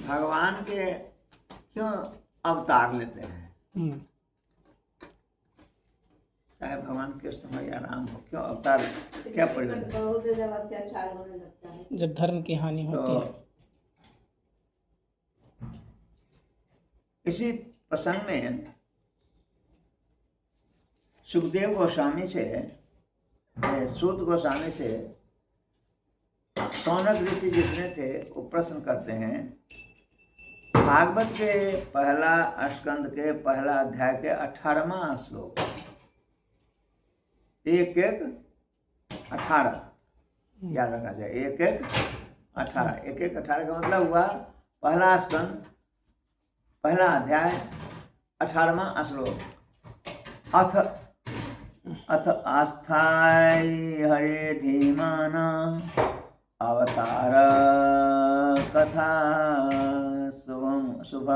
भगवान के क्यों अवतार लेते हैं, चाहे भगवान कृष्ण हो या राम हो, क्यों अवतार, क्या प्रयोजन? जब अत्याचार होने लगता है, जब धर्म की हानि होती है। इसी प्रसंग में सुखदेव गोस्वामी से, सूत गोस्वामी से सौनक ऋषि जितने थे वो प्रश्न करते हैं, भागवत के पहला स्कंद के पहला अध्याय के 18वां श्लोक, 1-1-18 याद रखना चाहिए। 1-1-18, 1-1-18 का मतलब हुआ पहला स्कंद पहला अध्याय 18वां श्लोक। अथ आस्थाई हरे धीमाना अवतार कथा शुभ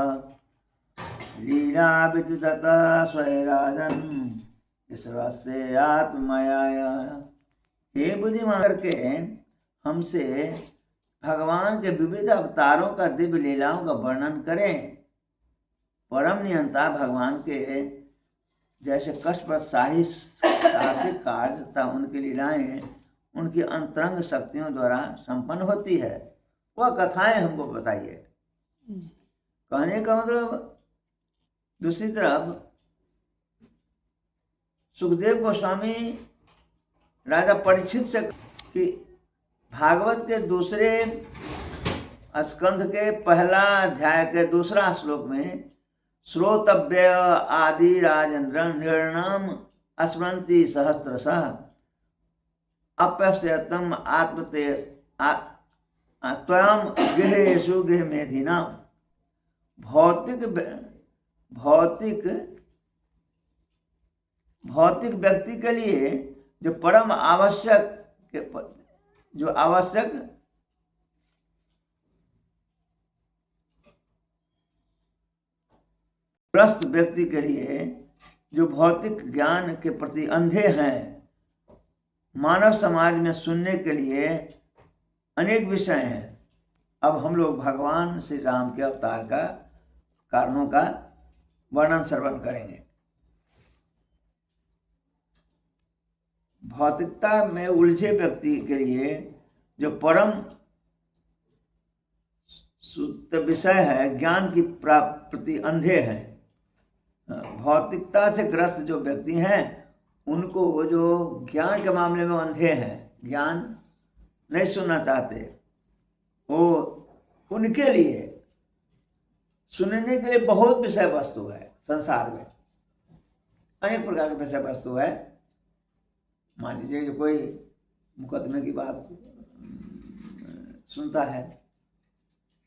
लीला विद्युत स्वैराजन ईश्वरस्य आत्मया। हे बुद्धिमान करके हमसे भगवान के विविध अवतारों का दिव्य लीलाओं का वर्णन करें। परम नियंता भगवान के जैसे कष्ट साहसिक कार्य तथा उनकी लीलाएं उनकी अंतरंग शक्तियों द्वारा संपन्न होती है, वह कथाएं हमको बताइए। कहने का मतलब दूसरी तरफ सुखदेव गोस्वामी राजा परीक्षित से कि भागवत के दूसरे स्कंध के पहला अध्याय के दूसरा श्लोक में श्रोतव्य आदि राजेंद्र निर्णाम स्मरन्ति सहस्त्रशः अपश्यतम आत्मतेज त्वयं गृहेषु गृहमेधिना। भौतिक व्यक्ति के लिए जो परम आवश्यक, जो आवश्यक ग्रस्त व्यक्ति के लिए जो भौतिक ज्ञान के प्रति अंधे हैं, मानव समाज में सुनने के लिए अनेक विषय हैं। अब हम लोग भगवान श्री राम के अवतार का कारणों का वर्णन श्रवण करेंगे। भौतिकता में उलझे व्यक्ति के लिए जो परम शुद्ध विषय है, ज्ञान की प्रति अंधे हैं। भौतिकता से ग्रस्त जो व्यक्ति हैं उनको वो जो ज्ञान के मामले में अंधे हैं, ज्ञान नहीं सुनना चाहते, वो उनके लिए सुनने के लिए बहुत विषय वस्तु है। संसार में अनेक प्रकार के विषय वस्तु है। मान लीजिए कि कोई मुकदमे की बात सुनता है,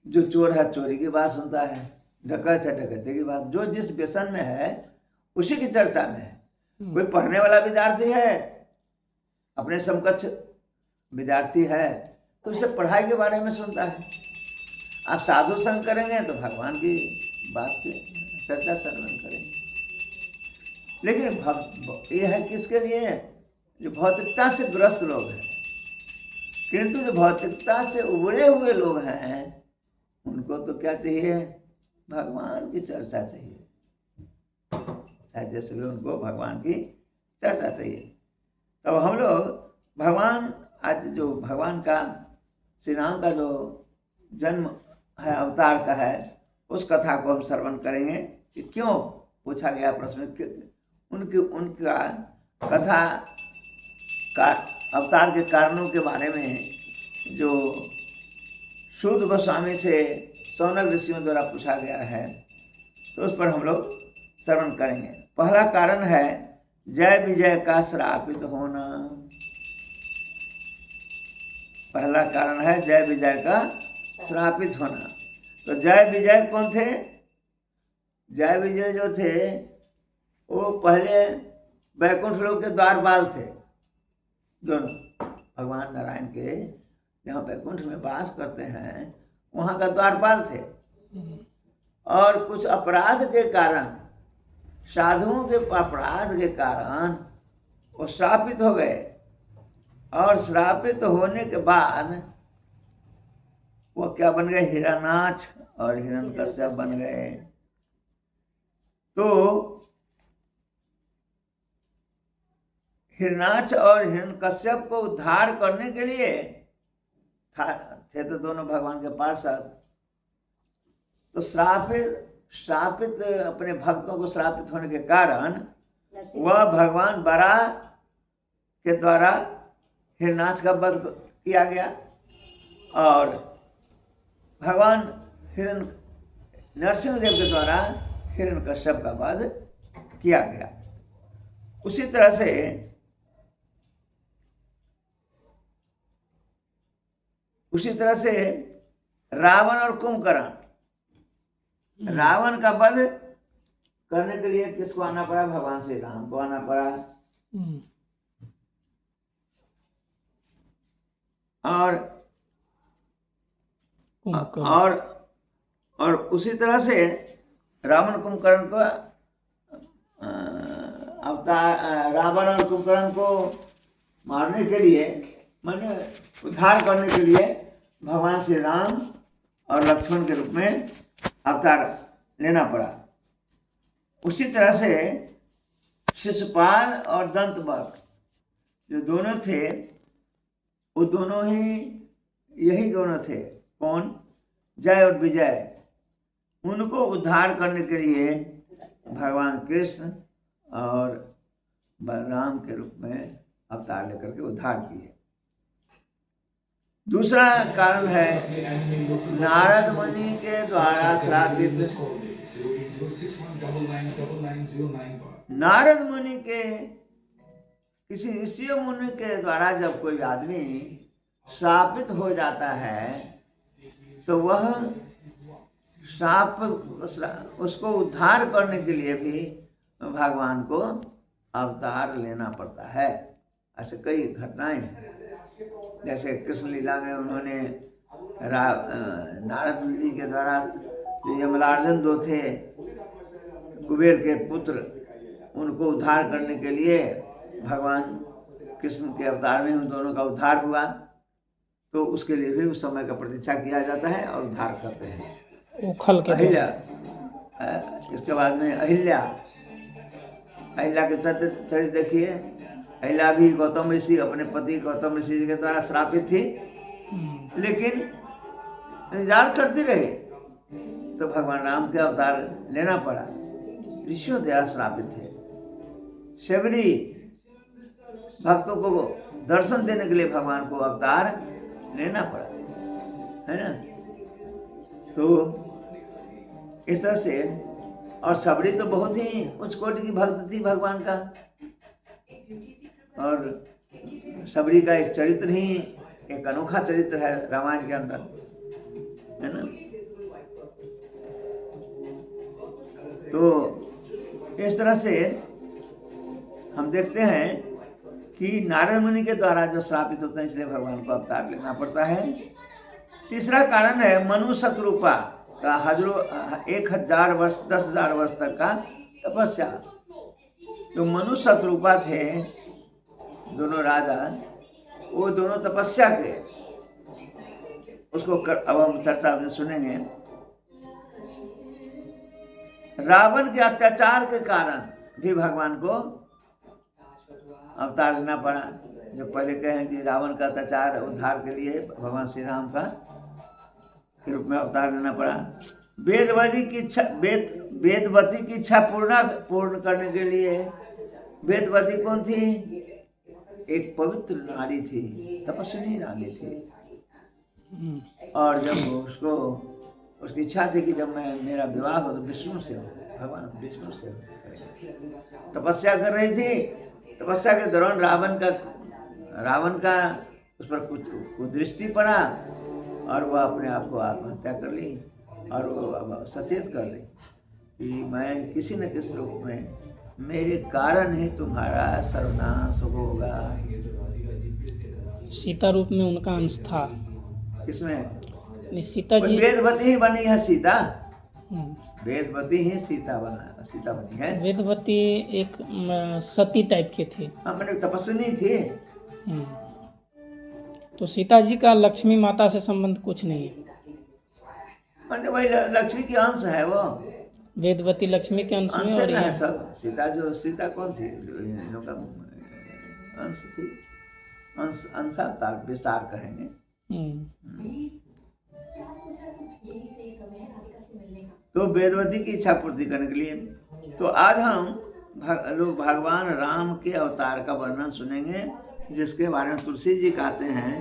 जो चोर है चोरी की बात सुनता है, डकैत है डकैती की बात, जो जिस व्यसन में है उसी की चर्चा में है। कोई पढ़ने वाला विद्यार्थी है, अपने समकक्ष विद्यार्थी है, तो उसे पढ़ाई के बारे में सुनता है। आप साधु संग करेंगे तो भगवान की बात की चर्चा श्रवण करेंगे। लेकिन यह है किसके लिए? जो भौतिकता से ग्रस्त लोग हैं। किंतु जो भौतिकता से उबरे हुए लोग हैं उनको तो क्या चाहिए? भगवान की चर्चा चाहिए। जैसे भी उनको भगवान की चर्चा चाहिए। तब हम लोग भगवान, आज जो भगवान का श्री राम का जो जन्म है, अवतार का है, उस कथा को हम श्रवण करेंगे कि क्यों पूछा गया प्रश्न, उनका कथा का अवतार के कारणों के बारे में जो सूत गोस्वामी से सौनक ऋषियों द्वारा पूछा गया है, तो उस पर हम लोग श्रवण करेंगे। पहला कारण है जय विजय का श्रापित होना। पहला कारण है जय विजय का श्रापित होना। तो जय विजय कौन थे? जय विजय जो थे वो पहले वैकुंठ लोक के द्वारपाल थे। दोनों भगवान नारायण के जहाँ वैकुंठ में वास करते हैं वहाँ का द्वारपाल थे। और कुछ अपराध के कारण, साधुओं के अपराध के कारण वो श्रापित हो गए। और श्रापित होने के बाद वो क्या बन गए? हिरणाक्ष और हिरण्यकश्यप बन गए। तो हिरणाक्ष और हिरण्यकश्यप को उद्धार करने के लिए थे तो दोनों भगवान के पार्षद। तो श्रापित अपने भक्तों को श्रापित होने के कारण वह भगवान बराह के द्वारा हिरणाक्ष का वध किया गया और भगवान नरसिंह देव के द्वारा हिरण्यकश्यप का वध किया गया। उसी तरह से रावण और कुंभकर्ण, रावण का वध करने के लिए किसको आना पड़ा? भगवान श्री राम को आना पड़ा। और उसी तरह से रावण कुंभकर्ण को रावण और कुंभकर्ण को मारने के लिए, माने उद्धार करने के लिए भगवान श्री राम और लक्ष्मण के रूप में अवतार लेना पड़ा। उसी तरह से शिशुपाल और दंतवक्र जो दोनों थे, वो दोनों ही यही दोनों थे। कौन? जय और विजय। उनको उद्धार करने के लिए भगवान कृष्ण और बलराम के रूप में अवतार लेकर के उद्धार किए। दूसरा कारण है नारद मुनि के द्वारा श्रापित। नारद मुनि के, किसी ऋषि मुनि के द्वारा जब कोई आदमी श्रापित हो जाता है तो वह श्राप, उसको उद्धार करने के लिए भी भगवान को अवतार लेना पड़ता है। ऐसे कई घटनाएं, जैसे कृष्ण लीला में उन्होंने नारद जी के द्वारा जो यमलार्जुन दो थे, कुबेर के पुत्र, उनको उद्धार करने के लिए भगवान कृष्ण के अवतार में उन दोनों का उद्धार हुआ। तो उसके लिए भी उस समय का प्रतीक्षा किया जाता है और उद्धार करते हैं। अहिल्या, इसके बाद में अहिल्या के चरित्र देखिए। अहिल्या भी गौतम ऋषि, अपने पति गौतम ऋषि जी के द्वारा श्रापित थी, लेकिन इंतजार करती रही तो भगवान राम के अवतार लेना पड़ा। ऋषियों द्वारा श्रापित थे। शबरी भक्तों को दर्शन देने के लिए भगवान को अवतार लेना पड़ा, है ना। तो इस तरह से, और सबरी तो बहुत ही उच्च कोटि की भक्त थी भगवान का, और सबरी का एक चरित्र ही एक अनोखा चरित्र है रामायण के अंदर, है ना। तो इस तरह से हम देखते हैं कि नारद मुनि के द्वारा जो श्रापित होते हैं, इसलिए भगवान को अवतार लेना पड़ता है। तीसरा कारण है मनु शत्रुपा का 1000 वर्ष 10,000 वर्ष तक का तपस्या। जो मनु शत्रुपा थे दोनों राजा, वो दोनों तपस्या के, उसको अब हम चर्चा में सुनेंगे। रावण के अत्याचार के कारण भी भगवान को अवतार लेना पड़ा। जो पहले कहें कि रावण का अत्याचार उद्धार के लिए भगवान श्री राम का के रूप में अवतार लेना पड़ा। वेदवती की इच्छा पूर्ण करने के लिए। वेदवती कौन थी? एक पवित्र नारी थी, तपस्विनी नारी थी। और जब उसकी इच्छा थी कि जब मेरा विवाह हो तो विष्णु से हो, भगवान विष्णु से हो। तपस्या कर रही थी। तपस्या के दौरान रावण का उस पर कुछ दृष्टि पड़ा और वह अपने आप को आत्महत्या कर ली। और वो अब सचेत कर ली कि मैं किसी न किसी रूप में, मेरे कारण ही तुम्हारा सर्वनाश होगा। सीता रूप में उनका अंश था। किसमें? सीता जी वेदवती ही बनी है सीता। वेदवती ही सीता बनी है। वेदवती एक सती टाइप के थे। हाँ, मैंने तपस्विनी थी। तो सीता जी का लक्ष्मी माता से संबंध कुछ नहीं है। माने वही लक्ष्मी की अंश है वो, वेदवती लक्ष्मी के अंश में अंश और ना है ये सब। सीता कौन थी, इन लोग का अंश थी, अंशावतार विस्तार कहेंगे। तो वेदवती की इच्छा पूर्ति करने के लिए, तो आज हम लोग भगवान राम के अवतार का वर्णन सुनेंगे, जिसके बारे में तुलसी जी कहते हैं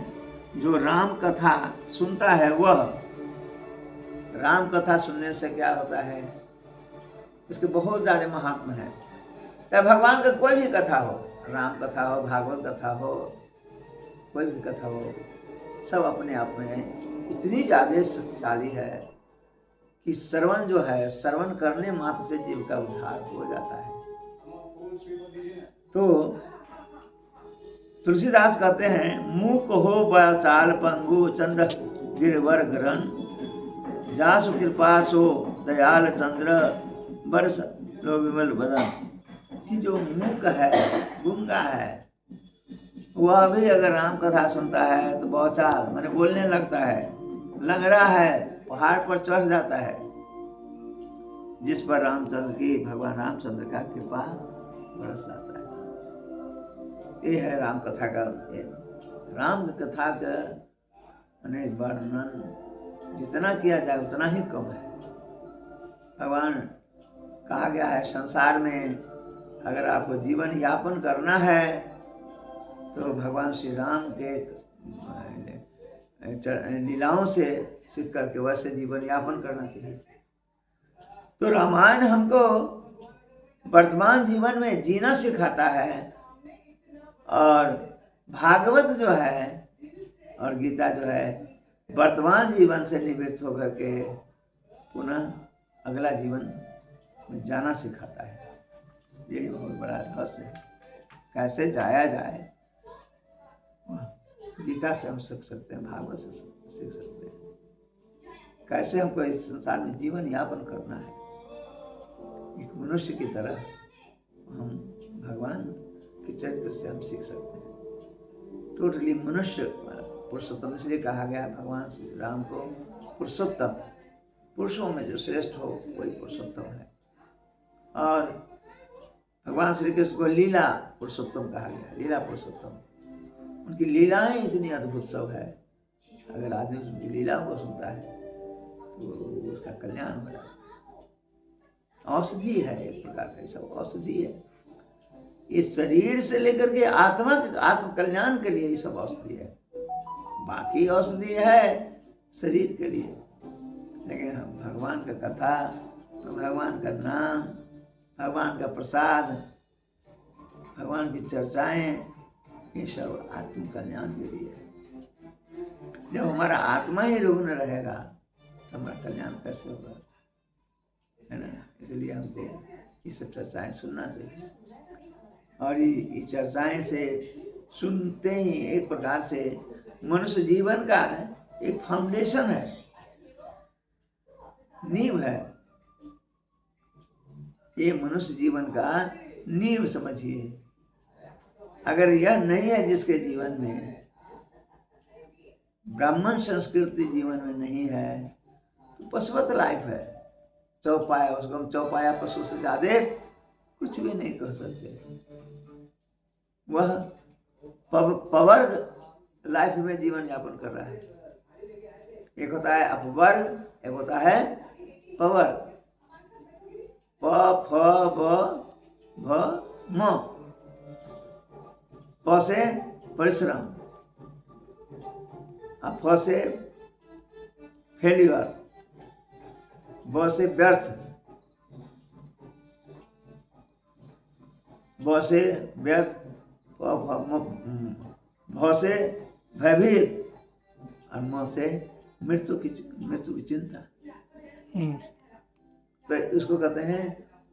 जो राम कथा सुनता है वह, राम कथा सुनने से क्या होता है, इसके बहुत ज़्यादा महात्मा है। चाहे भगवान का कोई भी कथा हो, राम कथा हो, भागवत कथा हो, कोई भी कथा हो, सब अपने आप में इतनी ज़्यादा शक्तिशाली है कि श्रवण जो है, श्रवण करने मात्र से जीव का उद्धार हो जाता है। तो तुलसीदास कहते हैं, मूक हो बचाल पंगु चंद गिरवर ग्रहण, जासु कृपा सो दयाल चंद्र बरस लो विमल बदन। कि जो मूक है, गूंगा है, वह भी अगर राम कथा सुनता है तो बौचाल माने बोलने लगता है, लंगड़ा है, पहाड़ पर चढ़ जाता है, जिस पर रामचंद्र की, भगवान रामचंद्र का कृपा बरस जाता है। ये है राम कथा का, राम कथा का अनेक वर्णन जितना किया जाए उतना ही कम है। भगवान कहा गया है, संसार में अगर आपको जीवन यापन करना है तो भगवान श्री राम के लीलाओं से सीख करके वैसे जीवन यापन करना चाहिए। तो रामायण हमको वर्तमान जीवन में जीना सिखाता है, और भागवत जो है और गीता जो है वर्तमान जीवन से निवृत्त होकर के पुनः अगला जीवन में जाना सिखाता है। यही बहुत बड़ा रहस्य है, कैसे जाया जाए गीता से हम सीख सकते हैं, भागवत से सीख सकते हैं, कैसे हमको इस संसार में जीवन यापन करना है एक मनुष्य की तरह। हम भगवान के चरित्र से हम सीख सकते हैं। टोटली मनुष्य पुरुषोत्तम, इसलिए कहा गया भगवान श्री राम को पुरुषोत्तम, पुरुषों में जो श्रेष्ठ हो वही पुरुषोत्तम है। और भगवान श्री कृष्ण को लीला पुरुषोत्तम कहा गया, लीला पुरुषोत्तम। उनकी लीलाएं इतनी अद्भुत सब है, अगर आदमी उनकी लीलाओं को सुनता है तो उसका कल्याण हो जाता है। औषधि है एक प्रकार का, सब औषधि है। इस शरीर से लेकर के आत्म कल्याण के लिए ये सब औषधि है। बाकी औषधि है शरीर के लिए, लेकिन हम भगवान का कथा, भगवान का नाम, भगवान का प्रसाद, भगवान की चर्चाएं, ये सब आत्म कल्याण के लिए। जब हमारा आत्मा ही रुग्ण रहेगा तो हमारा कल्याण कैसे होगा, है ना। इसलिए हमको ये सब चर्चाएं सुनना चाहिए, और ये चर्चाएं से सुनते ही एक प्रकार से मनुष्य जीवन का एक फाउंडेशन है, नींव है। ये मनुष्य जीवन का नींव समझिए। अगर यह नहीं है जिसके जीवन में, ब्राह्मण संस्कृति जीवन में नहीं है, तो पशुवत लाइफ है, चौपाया। उसको हम चौपाया पशु से ज्यादा कुछ भी नहीं कह सकते। वह पवर्ग लाइफ में जीवन यापन कर रहा है। एक होता है अपवर्ग, एक होता है पवर्ग। प फ ब भ म। प से परिश्रम, फ से फेल्यूर, ब से व्यर्थ, ब से व्यर्थ, भ से भयभीत, और म से मृत्यु की चिंता। तो इसको कहते हैं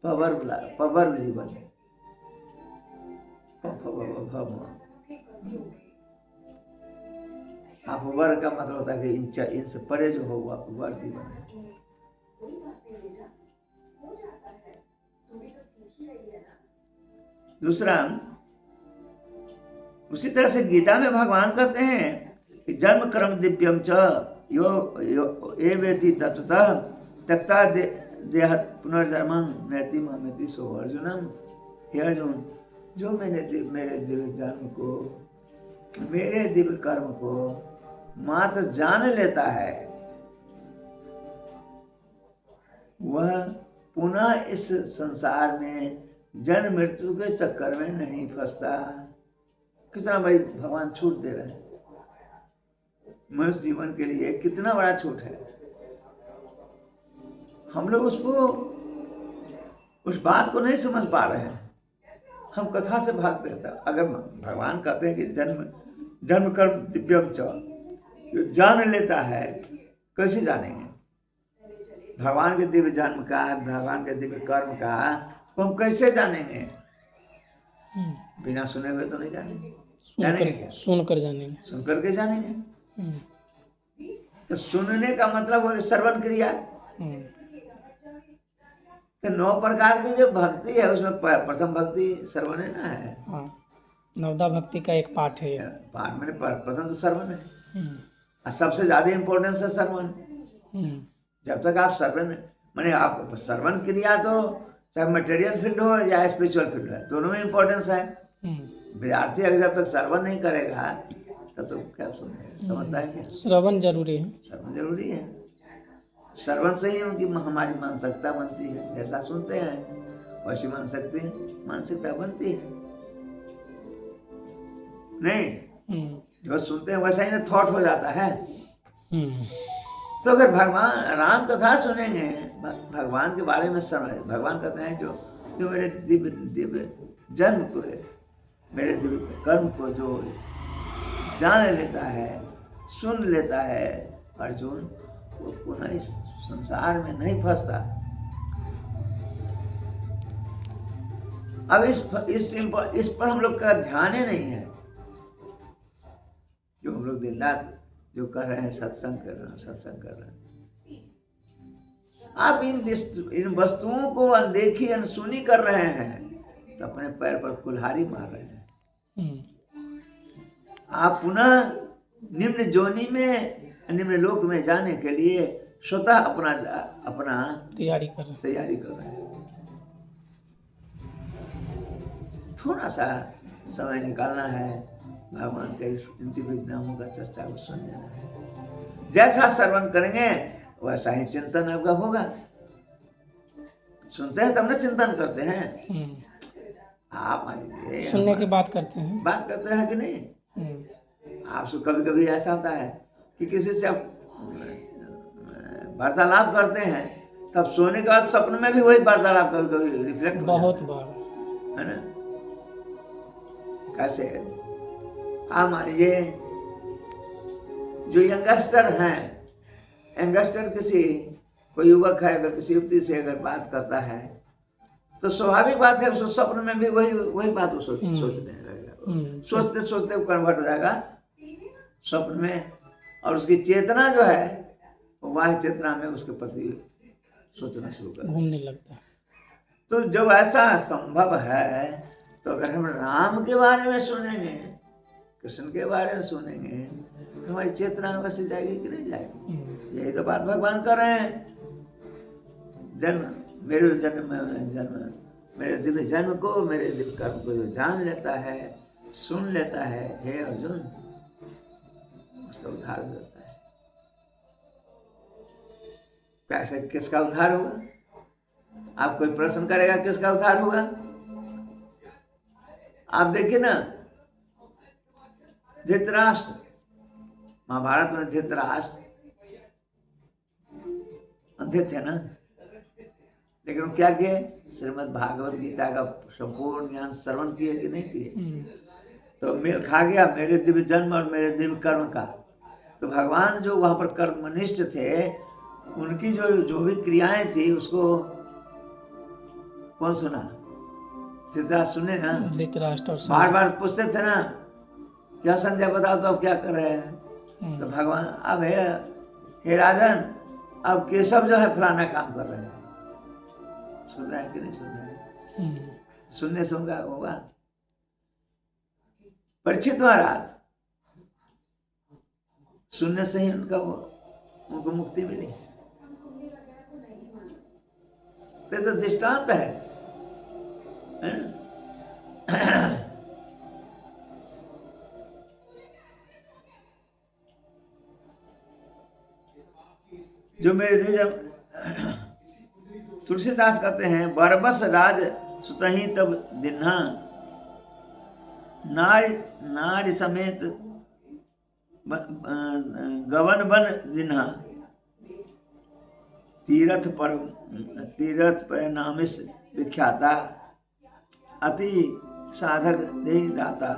पवर्ग जीवन। अपवर्ग का मतलब होता है कि इनसे परे जो हो वो अपवर्ग जीवन है। दूसरा, उसी तरह से गीता में भगवान कहते हैं कि जन्म कर्म दिव्यम च यो यो ये वेति तत्वतः त्यक्ता देह पुनर्जन्मं नैति मामेति सो अर्जुनम। हे अर्जुन, जो मेरे दिव्य जन्म को, मेरे दिव्य कर्म को मात्र जान लेता है, वह पुनः इस संसार में जन्म मृत्यु के चक्कर में नहीं फंसता। कितना बड़ी भगवान छूट दे रहे हैं मनुष्य जीवन के लिए, कितना बड़ा छूट है। हम लोग उस बात को नहीं समझ पा रहे हैं, हम कथा से भागते हैं। अगर भगवान कहते हैं कि जन्म कर्म दिव्यम च, जो जान लेता है, कैसे जानेंगे भगवान के दिव्य जन्म का, भगवान के दिव्य कर्म का, तो हम कैसे जानेंगे? बिना सुने हुए तो नहीं जानेंगे। सुनकर जानेंगे, सुन करके जानेंगे। तो सुनने का मतलब वो श्रवण क्रिया। तो 9 प्रकार की जो भक्ति है उसमें प्रथम भक्ति श्रवण है ना है। हाँ, नवदा भक्ति का एक पाठ है। पाठ मैंने प्रथम तो श्रवण है, और सबसे ज्यादा इम्पोर्टेंस है श्रवण। जब तक आप श्रवण माने आप श्रवण क्रिया, तो चाहे मटेरियल फील्ड हो या स्पिरिचुअल फील्ड है, दोनों में इम्पोर्टेंस है। विद्यार्थी अगर जब तक श्रवण नहीं करेगा तब तो क्या सुनेगा, समझता है क्या? श्रवण जरूरी है, श्रवण जरूरी है। श्रवण से ही उनकी हमारी मानसिकता बनती है। जैसा सुनते हैं वैसी मानसिकता बनती है। नहीं, जो सुनते हैं वैसा ही ना थॉट हो जाता है। तो अगर भगवान राम कथा सुनेंगे, भगवान के बारे में समझ, भगवान कहते हैं जो मेरे दिव्य जन्म को, मेरे दिव्य कर्म को जो जान लेता है, सुन लेता है अर्जुन, वो पुनः इस संसार में नहीं फंसता। अब इस पर हम लोग का ध्यान ही नहीं है। जो हम लोग दिन रात जो कर रहे हैं, सत्संग कर रहे हैं, आप इन वस्तुओं को अनदेखी अनसुनी कर रहे हैं, तो अपने पैर पर कुल्हाड़ी मार रहे हैं। आप पुनः निम्न जोनी में, निम्न लोक में जाने के लिए स्वतः अपना तैयारी कर रहे हैं। थोड़ा सा समय निकालना है, भगवान के इस दिव्य नामों का चर्चा को सुनना है। जैसा श्रवण करेंगे वैसा ही चिंतन आपका होगा। सुनते हैं तब ना चिंतन करते हैं। आप मान लीजिए सुनने की बात करते हैं कि नहीं? आपसे कभी कभी ऐसा होता है कि किसी से आप वार्तालाप करते हैं, तब सोने के बाद सपने में भी वही वार्तालाप कभी कभी रिफ्लेक्ट बहुत बार, है ना? कैसे आप मान लीजिए जो यंगस्टर हैं, यंगस्टर कोई युवक है, अगर किसी युवती से अगर बात करता है, तो स्वाभाविक बात है उसको सपने में भी वही बात वो सोचने लगेगा। सोचते सोचते वो कन्वर्ट हो जाएगा स्वप्न में, और उसकी चेतना जो है वह चेतना में उसके प्रति सोचना शुरू कर घूमने लगता है। तो जब ऐसा संभव है, तो अगर हम राम के बारे में सुनेंगे, कृष्ण के बारे में सुनेंगे, तो हमारी चेतना वैसे जाएगी कि नहीं जाएगी? यही तो बात भगवान कर रहे हैं। मेरे दिव्य जन्म को, मेरे दिव्य कर्म को जो जान लेता है, सुन लेता है, हे अर्जुन, उसका उद्धार हो जाता है। कैसे, किसका उद्धार होगा? आप कोई प्रश्न करेगा किसका उद्धार होगा? आप देखिए ना, धृतराष्ट्र, महाभारत में धृतराष्ट्र अंधे थे ना, लेकिन वो क्या किए? श्रीमद् भागवत गीता का संपूर्ण ज्ञान श्रवण किए कि नहीं किए? तो मेल खा गया मेरे दिव्य जन्म और मेरे दिव्य कर्म का। तो भगवान जो वहां पर कर्मनिष्ठ थे, उनकी जो भी क्रियाएं थी, उसको कौन सुना? धृतराष्ट्र सुने ना। धृतराष्ट्र बार बार पूछते थे ना, क्या संजय बताओ तो अब क्या कर रहे हैं? तो भगवान, अब हे राजन, अब केशव जो है फलाना काम कर रहे हैं। सुन रहे हैं कि नहीं सुन रहे हैं? सुनने से होगा। परीक्षित महाराज, सुनने से ही उनका वो उनको मुक्ति मिली। तो दृष्टांत है ना? जो मेरे द्विज तुलसीदास कहते हैं, बरबस राज सुतही तब दिन्हा, नारी नारी समेत गवन बन दिन्हा, तीर्थ पर नामिस विख्याता, अति साधक दे दाता।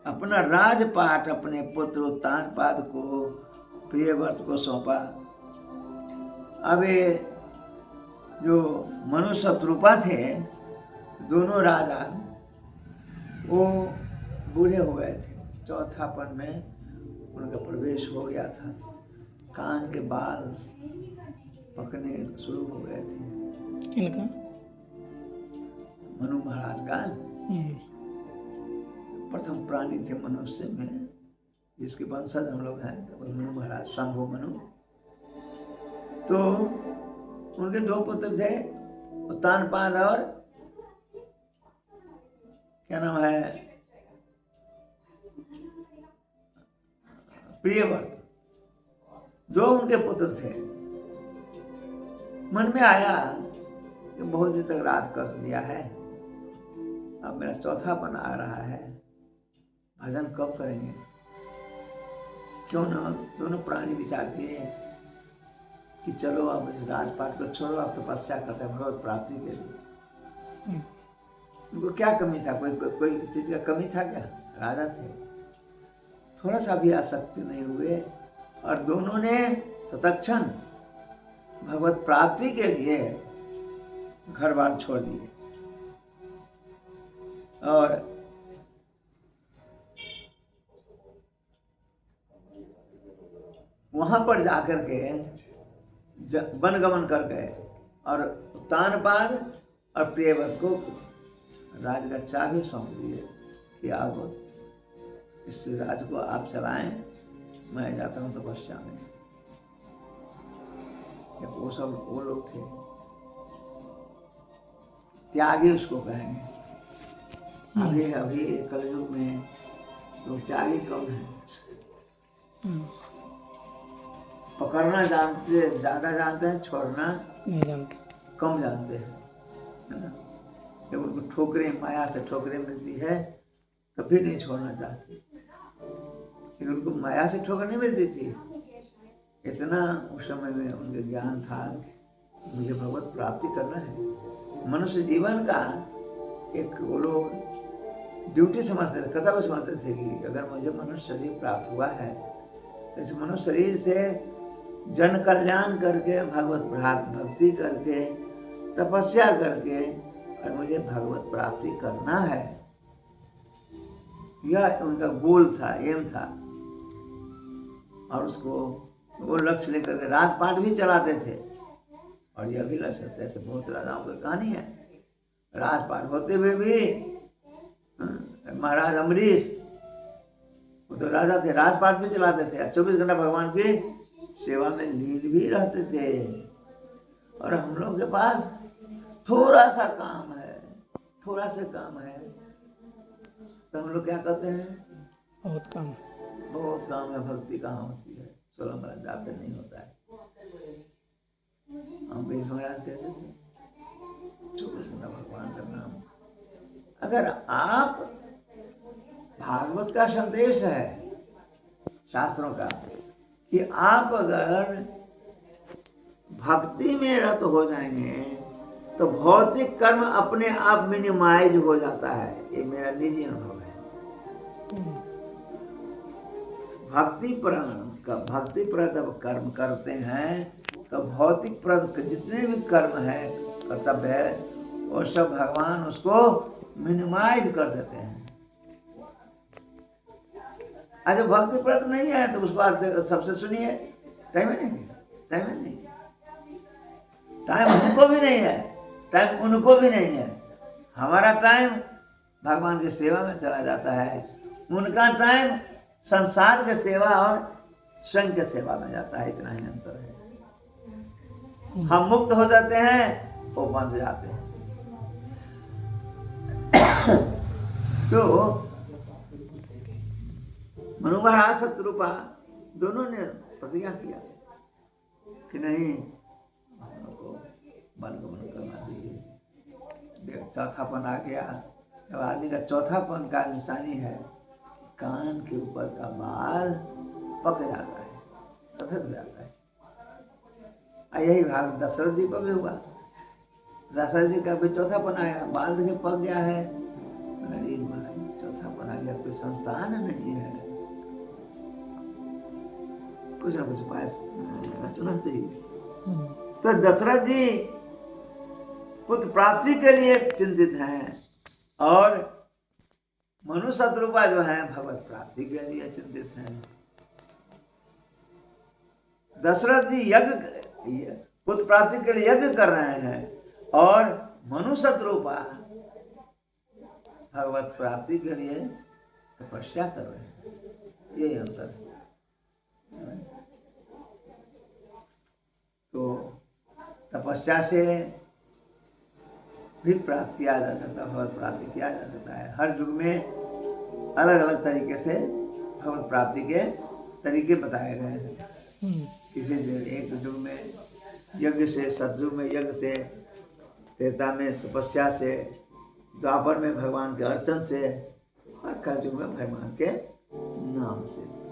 अपना राजपाट अपने पुत्र उत्तानपाद को, प्रियव्रत को सौंपा। अब ये जो मनु शत्रुपा थे, दोनों राजा, वो बूढ़े हो गए थे। चौथापन में उनका प्रवेश हो गया था। कान के बाल पकने शुरू हो गए थे। किनका? मनु महाराज का। प्रथम प्राणी थे मनुष्य में, जिसके वंशज हम लोग हैं, मनु महाराज, शंभु मनु। तो उनके दो पुत्र थे, उत्तानपाद और क्या नाम है, प्रियव्रत। दो उनके पुत्र थे। मन में आया कि बहुत दिन तक राज कर लिया है, अब मेरा चौथापन आ रहा है, भजन कब करेंगे? क्यों ना दोनों प्राणी विचार किए कि चलो अब राजपाट को छोड़ो, अब तपस्या करते हैं भगवत प्राप्ति के लिए। उनको क्या कमी था? कोई चीज का कमी था क्या? राजा थे, थोड़ा सा भी आसक्ति नहीं हुए, और दोनों ने तत्क्षण भगवत प्राप्ति के लिए घर बार छोड़ दिए। और वहां पर जाकर के वनगमन कर गए, और उत्तानपाद और प्रियव्रत को राज का चाबी सौंप दिए कि अब इस राज को आप चलाएं, मैं जाता हूं तपस्या में। वो सब वो लोग थे, त्यागी उसको कहेंगे। अभी कलयुग में लोग त्यागी कम है, पकड़ना जानते ज्यादा जानते हैं, छोड़ना नहीं जानते, कम जानते हैं, है ना। जब उनको ठोकरें, माया से ठोकरें मिलती है तब भी नहीं छोड़ना चाहते, लेकिन उनको माया से ठोकर नहीं मिलती थी। इतना उस समय में उनके ज्ञान था, मुझे भगवत प्राप्ति करना है। मनुष्य जीवन का एक वो लोग ड्यूटी समझते थे, कर्तव्य समझते थे कि अगर मुझे मनुष्य शरीर प्राप्त हुआ है तो इस मनुष्य शरीर से जन कल्याण करके, भगवत भक्ति करके, तपस्या करके, और मुझे भगवत प्राप्ति करना है। यह उनका गोल था, एम था। और उसको वो लक्ष्य लेकर के राजपाट भी चलाते थे। और यह भी लक्ष्य होता है, ऐसे बहुत राजाओं की कहानी है। राजपाट होते हुए भी महाराज अम्बरीश, वो तो राजा थे, राजपाट भी चलाते थे, 24 घंटा भगवान की सेवा में लीन भी रहते थे। और हम लोग के पास थोड़ा सा काम है, थोड़ा सा काम है, तो हम लोग क्या कहते हैं? बहुत काम, बहुत काम है, भक्ति कहाँ होती है? 16 बार जाप नहीं होता है। अम्बरीश महाराज कैसे थे? 24 घंटा भगवान का नाम। अगर आप, भागवत का संदेश है शास्त्रों का कि आप अगर भक्ति में रत हो जाएंगे तो भौतिक कर्म अपने आप मिनिमाइज हो जाता है। ये मेरा निजी अनुभव है। भक्तिप्रद जब कर्म करते हैं तो भौतिक प्रद जितने भी कर्म है, कर्तव्य है, वो सब भगवान उसको मिनिमाइज कर देते हैं। अगर भक्तिप्रद नहीं है तो उसको आप सबसे सुनिए, टाइम ही नहीं, टाइम ही नहीं, टाइम हमको भी नहीं है, टाइम उनको भी नहीं है। हमारा टाइम भगवान की सेवा में चला जाता है, उनका टाइम संसार की सेवा और स्वयं के सेवा में जाता है, इतना ही अंतर है। हम मुक्त हो जाते हैं, वो बंध जाते हैं। तो मनु महाराज सतरूपा दोनों ने प्रतिज्ञा किया कि नहीं, हम लोग को वन गमन करना चाहिए। चौथापन आ गया। जब आदमी का चौथापन का निशानी है, कान के ऊपर का बाल पक जाता है, सफेद हो जाता है। यही हाल दशरथ जी को भी हुआ। दशरथ जी का भी चौथापन आया, बाल देखे पक गया है। अरे भाई, चौथापन आ गया, कोई संतान नहीं है, कुछ ना कुछ उपाय रचना चाहिए। तो दशरथ जी पुत्र प्राप्ति के लिए चिंतित हैं और मनु शत्रुपा जो है भगवत प्राप्ति के लिए चिंतित हैं। दशरथ जी पुत्र प्राप्ति के लिए यज्ञ कर रहे हैं और मनु शत्रुपा भगवत प्राप्ति के लिए तपस्या कर रहे हैं। यही अंतर है। तो तपस्या से भी प्राप्त किया जा सकता है, भगवत प्राप्ति किया जा सकता है। हर युग में अलग अलग तरीके से भगवत प्राप्ति के तरीके बताए गए हैं। किसी एक युग में यज्ञ से, सतयुग में यज्ञ से, त्रेता में तपस्या से, द्वापर में भगवान के अर्चन से और कलयुग में भगवान के नाम से।